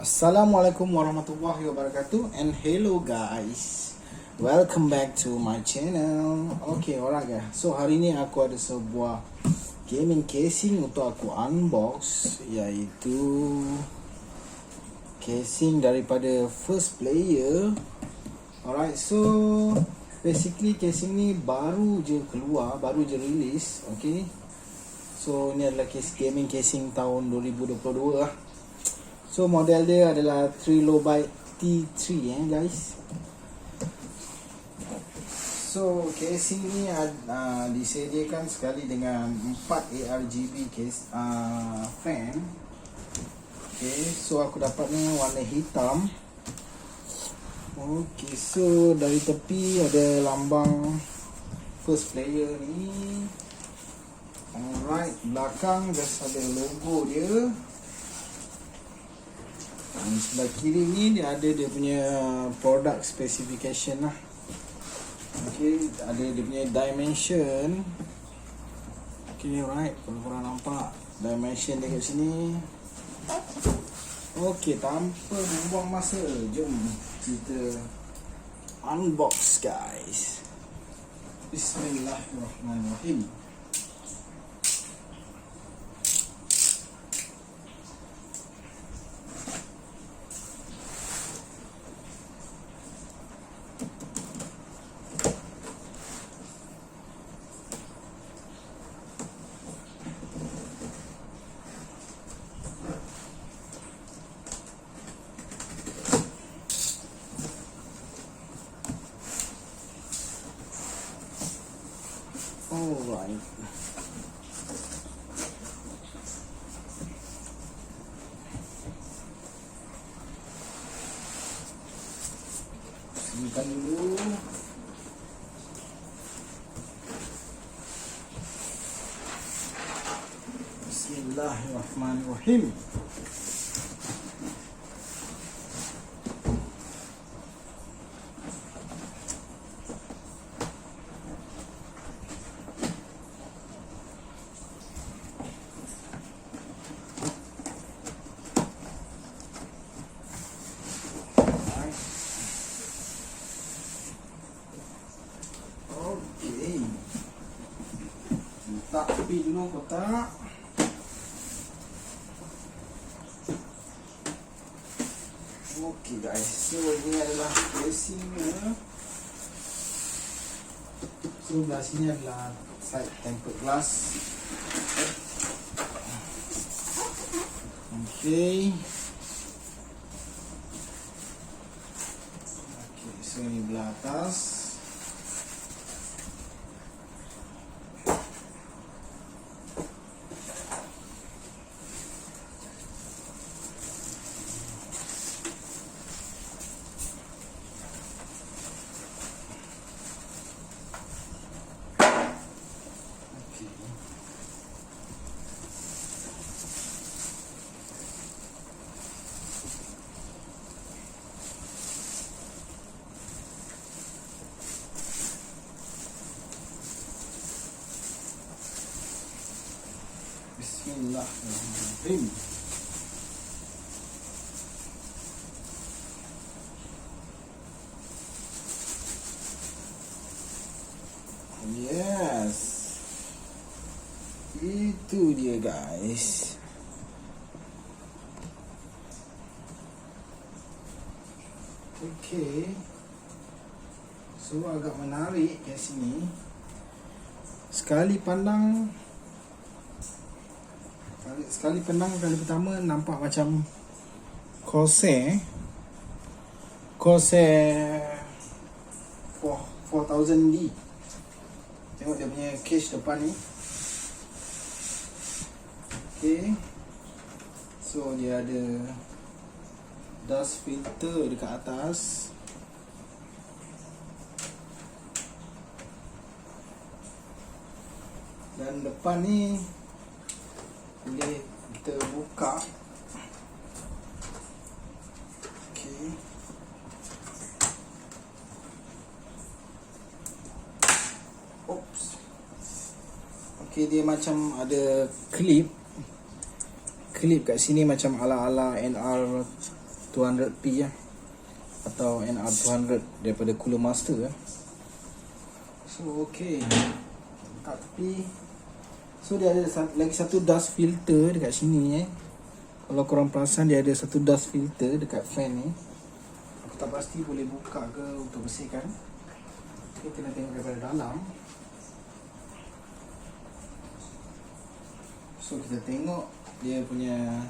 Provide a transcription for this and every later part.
Assalamualaikum warahmatullahi wabarakatuh. And hello guys, welcome back to my channel. Okay, alright guys. So hari ni aku ada sebuah gaming casing untuk aku unbox, iaitu casing daripada First Player. Alright, so basically casing ni baru je keluar, baru je release. Okay, so ni adalah gaming casing tahun 2022 lah. So model dia adalah Trilobite T3 guys. So casing ni disediakan sekali dengan 4 ARGB fan. Okay, so aku dapatnya warna hitam. Okay, so dari tepi ada lambang First Player ni. Alright, belakang just ada logo dia. Sebelah kiri ni dia ada dia punya product specification lah. Okay, ada dia punya dimension. Okay, alright, kalau korang nampak dimension dia kat sini. Okay, tanpa membuang masa, jom kita unbox guys. Bismillahirrahmanirrahim. Alright. Simpan dulu. Bismillahirrahmanirrahim. Tak tepi dulu kotak. Okay guys, so ini adalah casingnya. So belah sini adalah side tempered glass. Okay. Okay, so ini belah atas. Bismillahirrahmanirrahim. Yes, itu dia guys. Okay, so agak menarik kat sini. Sekali pandang kali pertama nampak macam Corsair 4000D. Tengok dia punya case depan ni. Okay, so dia ada dust filter dekat atas. Dan depan ni boleh kita buka. Okay. Oops. Okay, dia macam ada clip kat sini macam ala-ala 200p atau NR200 daripada Cooler Master So okay, kat tepi. So dia ada lagi satu dust filter dekat sini Kalau korang perasan dia ada satu dust filter dekat fan ni. Aku tak pasti boleh buka ke untuk bersihkan. Kita kena tengok daripada dalam. So kita tengok dia punya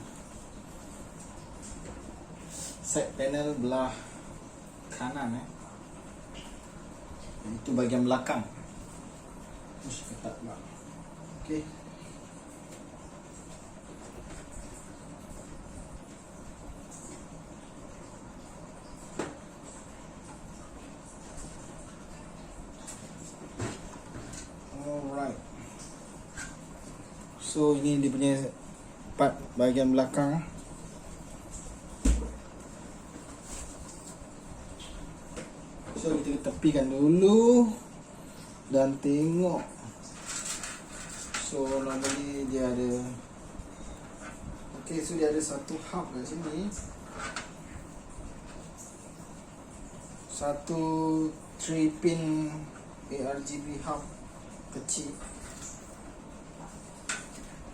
side panel belah kanan Itu bahagian belakang. Mesti ketat pula. Okay. Alright. So ini dia punya part bahagian belakang. So kita tepikan dulu dan tengok. So normally dia ada so dia ada satu hub kat sini. Satu 3-pin ARGB hub kecil.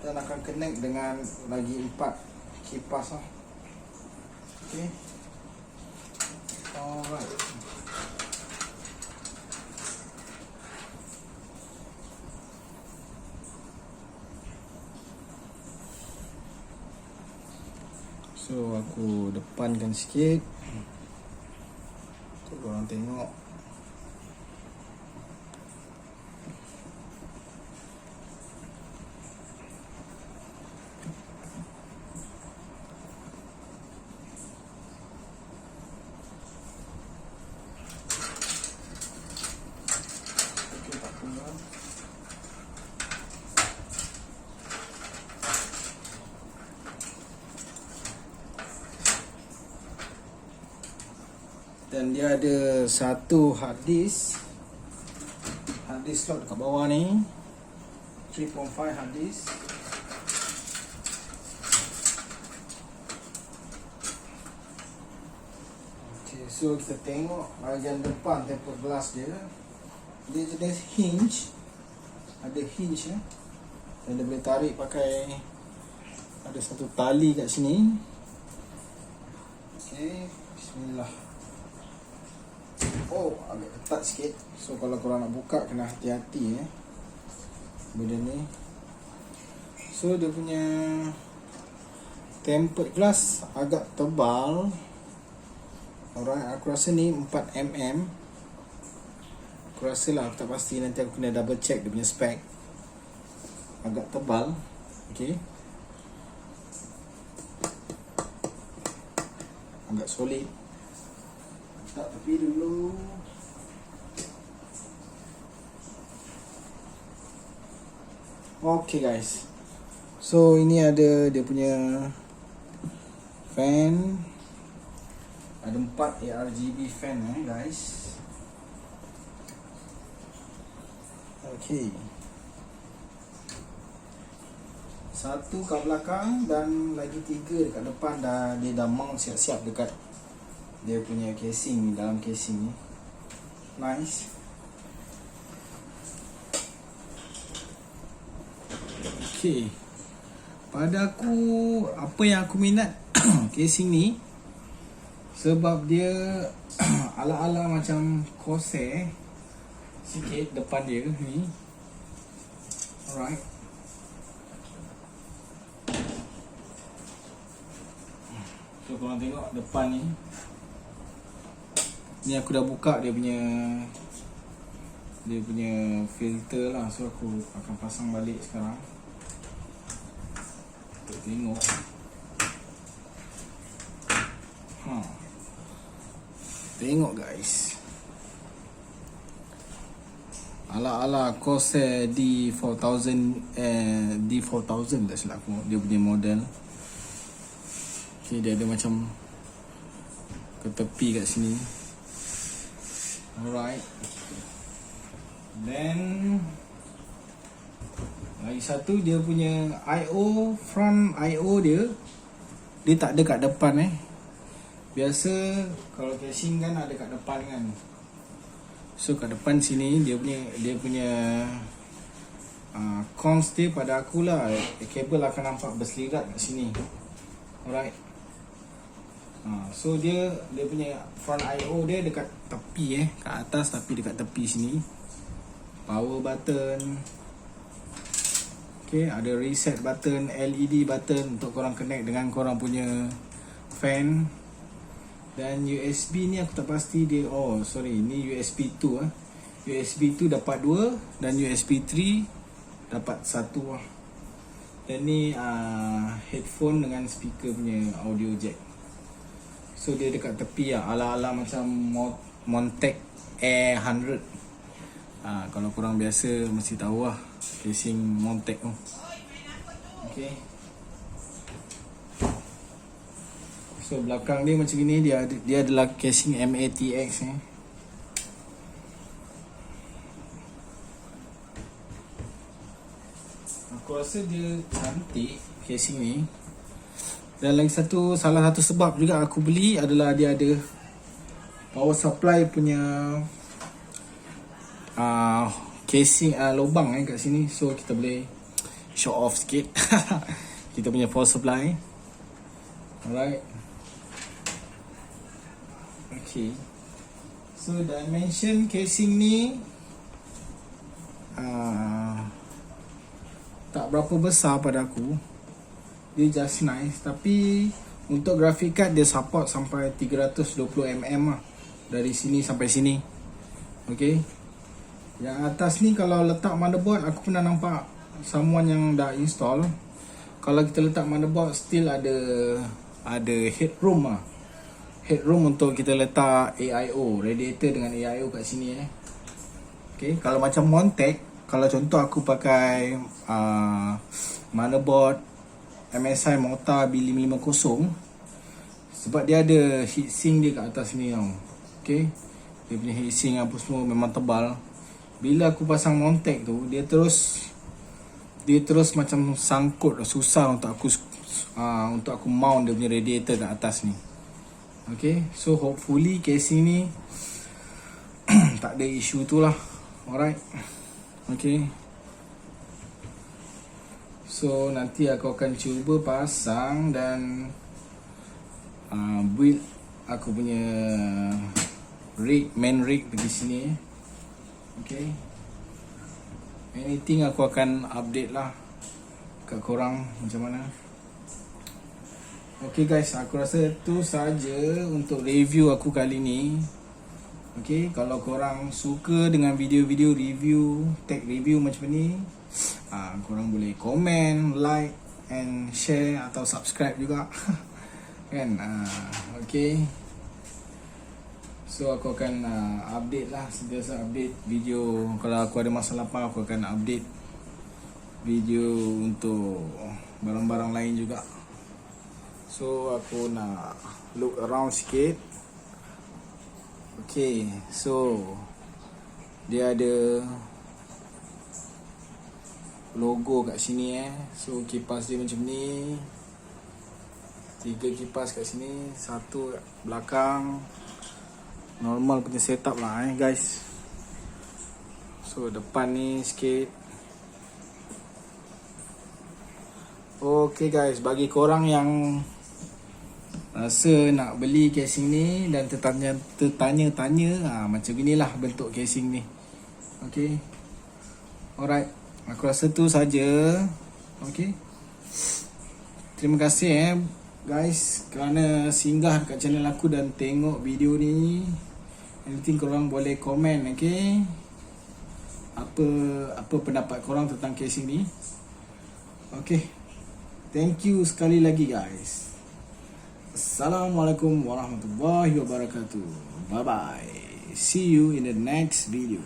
Dan akan connect dengan lagi 4 kipas Okay. Alright. So aku depankan sikit untuk korang tengok. Dan dia ada satu hard disk slot dekat bawah ni, 3.5 hard disk. Okay, so kita tengok bahagian depan tempered glass dia. Dia jenis hinge, ada hinge dan dia boleh tarik pakai, ada satu tali kat sini. Okay, bismillah. Oh, agak ketat sikit. So kalau korang nak buka kena hati-hati benda ni. So dia punya tempered glass agak tebal. Alright, aku rasa ni 4mm. Aku rasa lah, aku tak pasti, nanti aku kena double check dia punya spec. Agak tebal. Okay, agak solid. Tak tepi dulu. Okay guys, so ini ada dia punya fan. Ada 4 ARGB fan guys. Okay, satu kat belakang dan lagi 3 dekat depan. Dia dah mount siap-siap dekat dia punya casing ni, dalam casing ni. Nice. Okay, pada aku, apa yang aku minat casing ni sebab dia ala-ala macam Corsair sikit depan dia ni. Alright. So korang tengok depan ni. Ni aku dah buka dia punya filter lah. So aku akan pasang balik sekarang untuk tengok. Tengok guys, ala-ala Corsair D4000 D4000 tak silap aku, dia punya model. Okay, dia ada macam ke tepi kat sini. Alright. Then lagi satu, dia punya IO, front IO dia tak ada kat depan biasa kalau casing kan ada kat depan kan. So kat depan sini dia punya cons dia pada akulah, kabel akan nampak berselirat kat sini. Alright. So dia punya front IO dia dekat tepi kat atas, tapi dekat tepi sini. Power button. Okay, ada reset button, LED button untuk korang connect dengan korang punya fan. Dan USB ni aku tak pasti dia, ni USB 2 USB 2 dapat 2 dan USB 3 dapat 1 lah. Dan ni headphone dengan speaker punya audio jack. So dia dekat tepi lah, ala-ala macam Montec Air 100. Kalau korang biasa mesti tahu lah casing Montec tu. Okay. So belakang dia macam ni, dia adalah casing MATX . Aku rasa dia cantik casing ni. Dan lagi salah satu sebab juga aku beli adalah dia ada power supply punya casing lubang kat sini. So kita boleh show off sikit kita punya power supply. Alright. Okay. So dimension casing ni tak berapa besar pada aku. Dia just nice. Tapi untuk graphic card dia support sampai 320mm lah, dari sini sampai sini. Okay. Yang atas ni kalau letak motherboard, aku pernah nampak someone yang dah install. Kalau kita letak motherboard, still ada headroom lah. Headroom untuk kita letak AIO, radiator dengan AIO kat sini Okay. Kalau macam Montec, kalau contoh aku pakai motherboard MSI Morta B550, sebab dia ada heatsink dia kat atas ni tau. Okay. Dia punya heatsink apa semua memang tebal. Bila aku pasang Montec tu, dia terus macam sangkut, susah untuk aku mount dia punya radiator kat atas ni. Okay. So hopefully casing ni tak ada isu tu lah. Alright. Okay. So nanti aku akan cuba pasang dan build aku punya main rig di sini. Okay. Anything aku akan update lah kat korang macam mana. Okay guys, aku rasa tu saja untuk review aku kali ni. Okay, kalau korang suka dengan video-video review, tech review macam ni, korang boleh komen, like and share atau subscribe juga. Kan? Okay. So aku akan update lah, sentiasa update video. Kalau aku ada masalah apa, aku akan update video untuk barang-barang lain juga. So aku nak look around sikit. Okay, so dia ada logo kat sini So kipas dia macam ni. 3 kipas kat sini, 1 kat belakang. Normal punya setup lah guys. So depan ni sikit. Okay guys, bagi korang yang rasa nak beli casing ni dan tertanya-tanya, macam inilah bentuk casing ni. Okay. Alright, aku rasa tu saja. Okay. Terima kasih guys kerana singgah dekat channel aku dan tengok video ni. Anything korang boleh komen, okay? Apa pendapat korang tentang casing ni? Okay. Thank you sekali lagi guys. Assalamualaikum warahmatullahi wabarakatuh. Bye bye. See you in the next video.